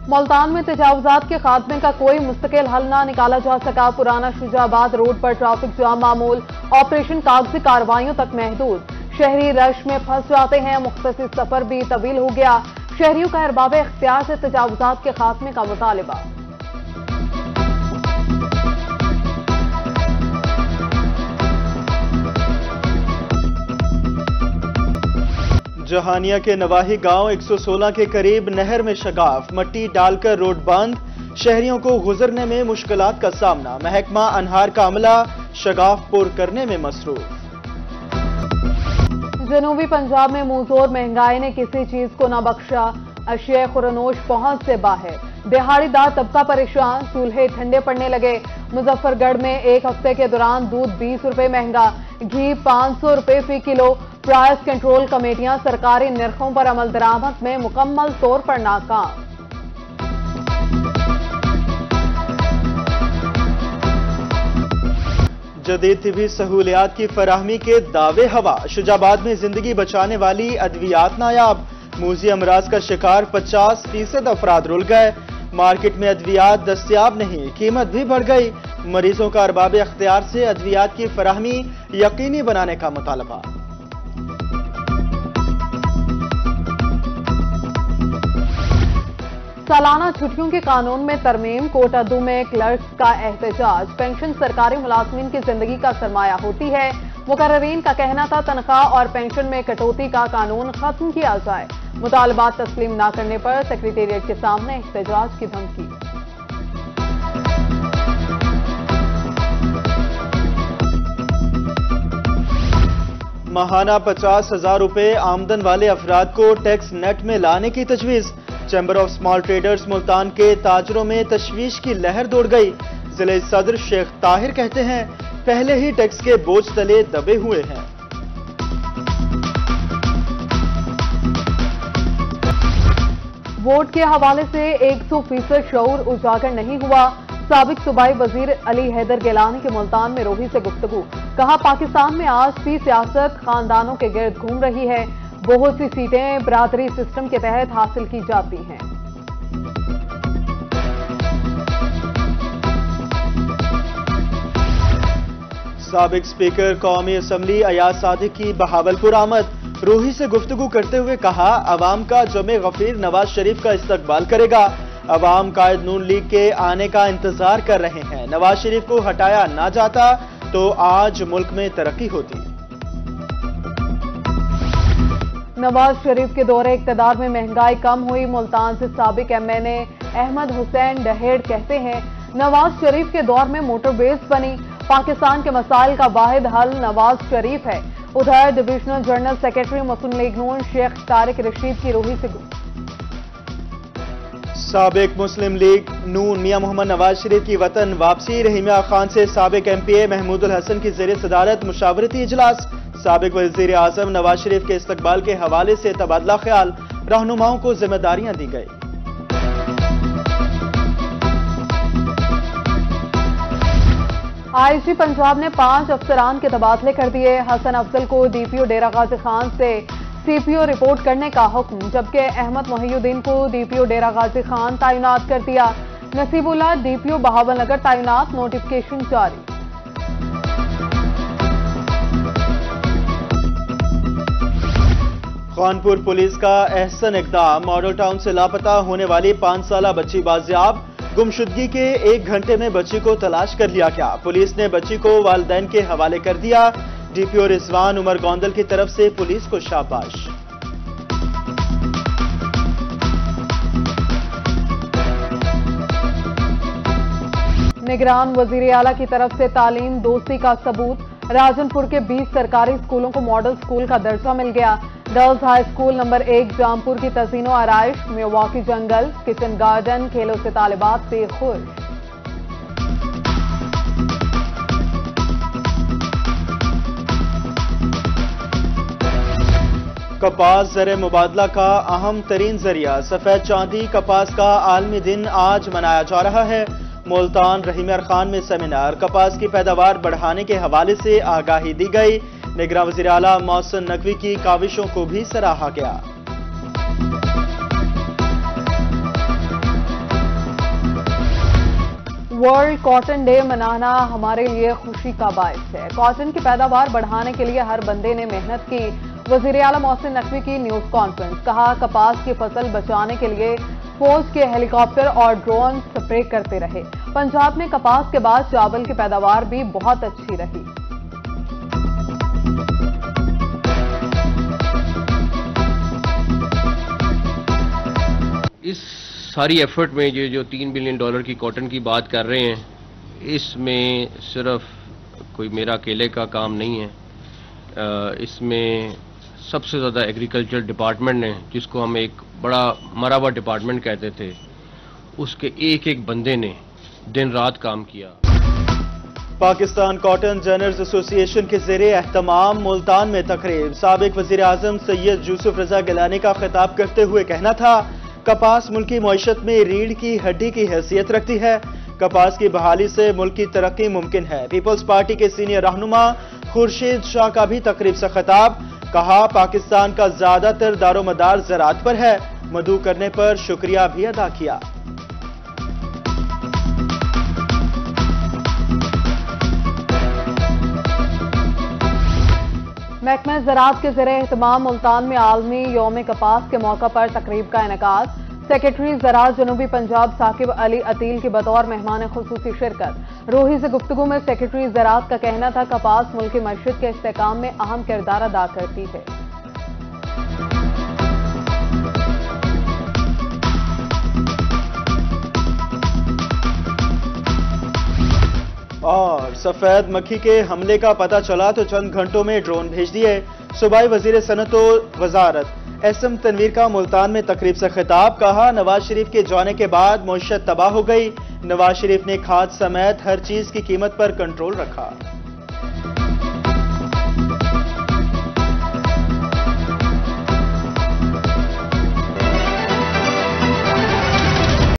मुल्तान में तजावुजात के खात्मे का कोई मुस्तकिल हल न निकाला जा सका। पुराना शुजाबाद रोड पर ट्रैफिक जाम मामूल, ऑपरेशन कागजी कार्रवाइयों तक महदूद। शहरी रश में फंस जाते हैं, मुख्तसर सफर भी तवील हो गया। शहरियों का अरबाब इख्तियार से तजावुजात के खात्मे का मुतालिबा। जहानिया के नवाही गांव 116 के करीब नहर में शगाफ, मट्टी डालकर रोड बंद। शहरियों को गुजरने में मुश्किलात का सामना। महकमा अनहार का अमला शगाफ पुर करने में मसरूफ। जनूबी पंजाब में मुंहजोर महंगाई ने किसी चीज को न बख्शा। अशिया खुरनोश पहुंच से बाहर, दिहाड़ीदार तबका परेशान। चूल्हे ठंडे पड़ने लगे। मुजफ्फरगढ़ में एक हफ्ते के दौरान दूध 20 रुपए महंगा, घी 500 रुपए फी किलो। प्राइस कंट्रोल कमेटियां सरकारी निर्खों पर अमल दरामद में मुकम्मल तौर पर नाकाम। जदीद तिबी सहूलियात की फराहमी के दावे हवा। शुजाबाद में जिंदगी बचाने वाली अद्वियात नायाब। मूजी अमराज का शिकार 50% अफराद रुल गए। मार्केट में अद्वियात दस्तियाब नहीं, कीमत भी बढ़ गई। मरीजों का अरबाब इख्तियार से अद्वियात की फराहमी यकीनी बनाने का मुतालबा। सालाना छुट्टियों के कानून में तरमीम, कोटादू में क्लर्क्स का एहतजाज। पेंशन सरकारी मुलाजमीन की जिंदगी का सरमाया होती है। मुकर्ररीन का कहना था तनख्वाह और पेंशन में कटौती का कानून खत्म किया जाए। मुतालबात तस्लीम न करने पर सेक्रेटेरिएट के सामने एहतजाज की धमकी। माहाना 50,000 रुपए आमदन वाले अफराद को टैक्स नेट में लाने की तजवीज। Chamber of small traders Multan के ताजरों में तशवीश की लहर दौड़ गई। जिले सदर शेख ताहिर कहते हैं, पहले ही टैक्स के बोझ तले दबे हुए हैं। वोट के हवाले से 100% शऊर उजागर नहीं हुआ। साबिक सूबाई वजीर अली हैदर गिलानी के मुल्तान में रोही से गुफ्तगू। कहा, पाकिस्तान में आज भी सियासत खानदानों के गिर्द घूम रही है। बहुत सी सीटें बरादरी सिस्टम के तहत हासिल की जाती हैं। साबिक स्पीकर कौमी असम्बली अयाज सादिक की बहावलपुर आमद। रूही से गुफ्तगू करते हुए कहा, अवाम का जमे गफीर नवाज शरीफ का इस्तकबाल करेगा। अवाम कायद नून लीग के आने का इंतजार कर रहे हैं। नवाज शरीफ को हटाया ना जाता तो आज मुल्क में तरक्की होती। नवाज शरीफ के दौरे इक़्तिदार में महंगाई कम हुई। मुल्तान से साबिक एमएनए अहमद हुसैन डहेड़ कहते हैं, नवाज शरीफ के दौर में मोटर बेस बनी। पाकिस्तान के मसाइल का वाहिद हल नवाज शरीफ है। उधर डिविजनल जनरल सेक्रेटरी मुस्लिम लीग नून शेख तारिक रशीद की रूही से साबिक मुस्लिम लीग नून मियां मोहम्मद नवाज शरीफ की वतन वापसी। रहीमिया खान से साबिक एमपीए महमूदुल हसन की ज़ेरे सदारत मुशावरती इजलास। साबिक वज़ीर आज़म नवाज शरीफ के इस्तकबाल के हवाले से तबादला ख्याल। रहनुमाओं को जिम्मेदारियां दी गई। आईजी पंजाब ने 5 अफसरान के तबादले कर दिए। हसन अफजल को डीपीओ डेरा गाजी खान से सीपीओ रिपोर्ट करने का हुक्म, जबकि अहमद मोहिउद्दीन को डीपीओ डेरा गाजी खान तैनात कर दिया। नसीबुल्लाह डीपीओ बहावलनगर तैनात, नोटिफिकेशन जारी। कानपुर पुलिस का अहसन इक़दाम। मॉडल टाउन से लापता होने वाली 5 साला बच्ची बाजियाब। गुमशुदगी के 1 घंटे में बच्ची को तलाश कर लिया गया। पुलिस ने बच्ची को वालिदैन के हवाले कर दिया। डीपीओ रिजवान उमर गोंदल की तरफ से पुलिस को शाबाश। निगरान वजीर आला की तरफ से तालीम दोस्ती का सबूत। राजनपुर के 20 सरकारी स्कूलों को मॉडल स्कूल का दर्जा मिल गया। Girls high school number 1 Jampur की तज़ीनो आराइश, मियावाकी जंगल, किचन गार्डन, खेलों से तालिबात से खुश। कपास ज़र मुबादला का अहम तरीन जरिया। सफेद चांदी कपास का आलमी दिन आज मनाया जा रहा है। मुल्तान रहीमिया खान में सेमिनार। कपास की पैदावार बढ़ाने के हवाले से आगाही दी गई। निगरान वज़ीर आला मोहसिन नकवी की काविशों को भी सराहा गया। वर्ल्ड कॉटन डे मनाना हमारे लिए खुशी का बायस है। कॉटन की पैदावार बढ़ाने के लिए हर बंदे ने मेहनत की। वजीर आला मोहसिन नकवी की न्यूज कॉन्फ्रेंस, कहा कपास की फसल बचाने के लिए फौज के हेलीकॉप्टर और ड्रोन स्प्रे करते रहे। पंजाब में कपास के बाद चावल की पैदावार भी बहुत अच्छी रही। इस सारी एफर्ट में ये जो $3 बिलियन की कॉटन की बात कर रहे हैं, इसमें सिर्फ कोई मेरा अकेले का काम नहीं है। इसमें सबसे ज़्यादा एग्रीकल्चर डिपार्टमेंट ने, जिसको हम एक बड़ा मरा हुआ डिपार्टमेंट कहते थे, उसके एक एक बंदे ने दिन रात काम किया। पाकिस्तान कॉटन जर्नल्स एसोसिएशन के ज़रिए एहतमाम मुल्तान में तकरीब। साबिक वज़ीर आज़म सैयद यूसुफ रजा गिलानी का खिताब करते हुए कहना था, कपास मुल्की मईशत में रीढ़ की हड्डी की हैसियत रखती है। कपास की बहाली से मुल्क की तरक्की मुमकिन है। पीपल्स पार्टी के सीनियर रहनुमा खुर्शीद शाह का भी तकरीब से खिताब, कहा पाकिस्तान का ज्यादातर दारोमदार ज़राअत पर है। मदऊ करने पर शुक्रिया भी अदा किया। महकमा ज़राअत के ज़रिए एहतमाम मुल्तान में आलमी यौम कपास के मौका पर तकरीब का इनेकाद। सेक्रेटरी ज़राअत जनूबी पंजाब साकिब अली अतील की बतौर मेहमान खुसूसी शिरकत। रूही से गुफ्तगू में सेक्रेटरी ज़राअत का कहना था, कपास मुल्क की मईशत के इस्तेहकाम में अहम किरदार अदा करती है। और सफेद मक्खी के हमले का पता चला तो चंद घंटों में ड्रोन भेज दिए। सूबाई वजीर सनत व वजारत एसएम तनवीर का मुल्तान में तकरीब से खिताब, कहा नवाज शरीफ के जाने के बाद मईशत तबाह हो गई। नवाज शरीफ ने खाद समेत हर चीज की कीमत पर कंट्रोल रखा।